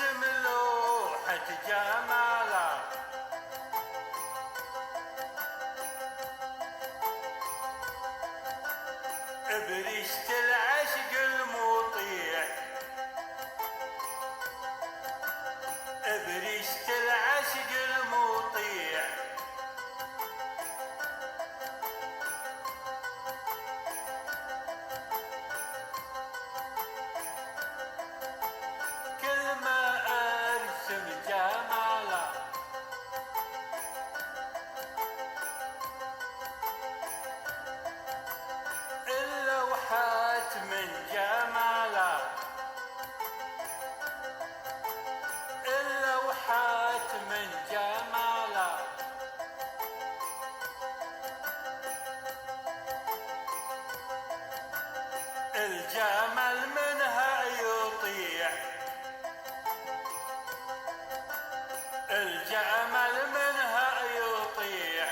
ارسم لوحة جماله بريشة العشق المطيع بريشة العشق المطيع كل ما ارسم جماله اللوحات من جماله اللوحات من جماله الجمال منها يطيع الجمال منها يطيع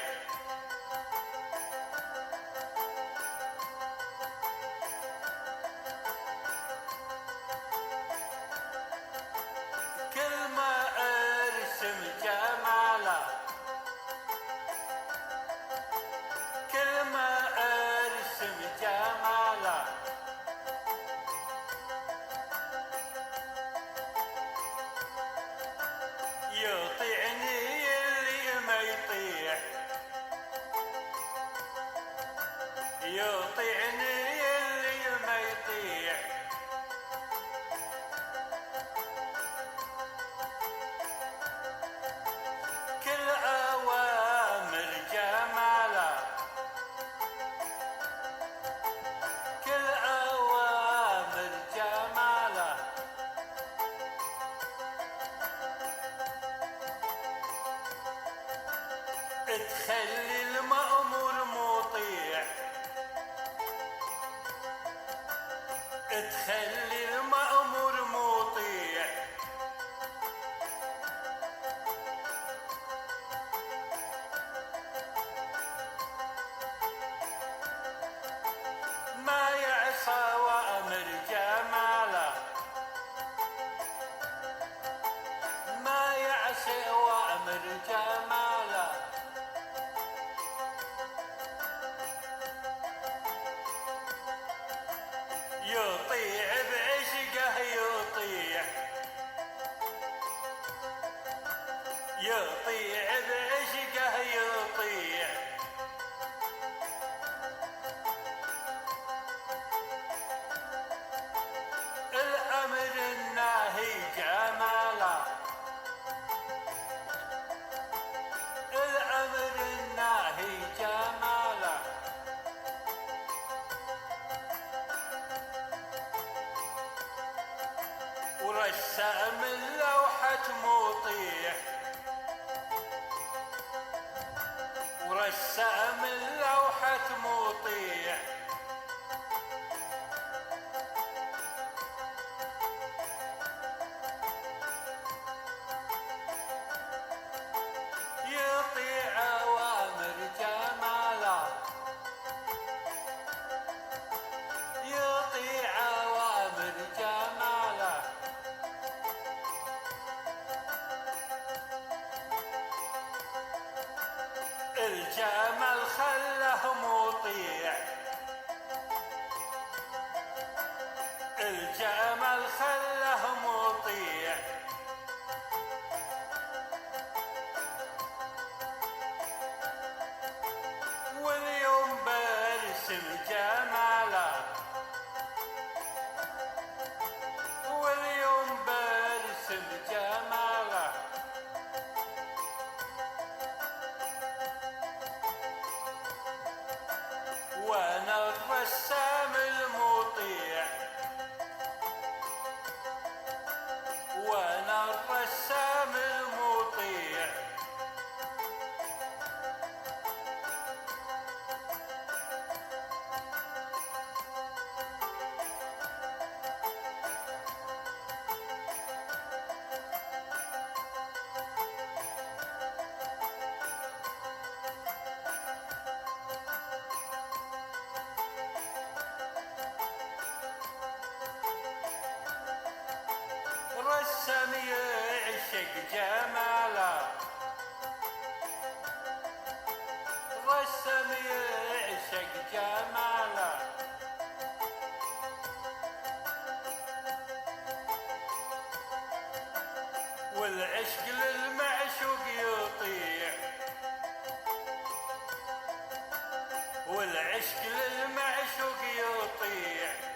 كل ما ارسم جماله كل ما ارسم جماله يطيعني اللي ما يطيع يطيعني اللي ما يطيع كل أوامر جماله كل أوامر جماله تخلي المأمور مطيع تخلي المأمور مطيع ما يعصى وأمر جماله ما يعصي وأمر جماله يطيع بعشقه يطيع يطيع بعشقه يطيع الأمر الناهي جماله الأمر الناهي جماله ورسم اللوحة مطيع ورسم اللوحة مطيع يطيع أوامر جماله يطيع أوامر جماله الجمال خله مطيع والعشق للمعشوق يطيع، والعشق للمعشوق يطيع.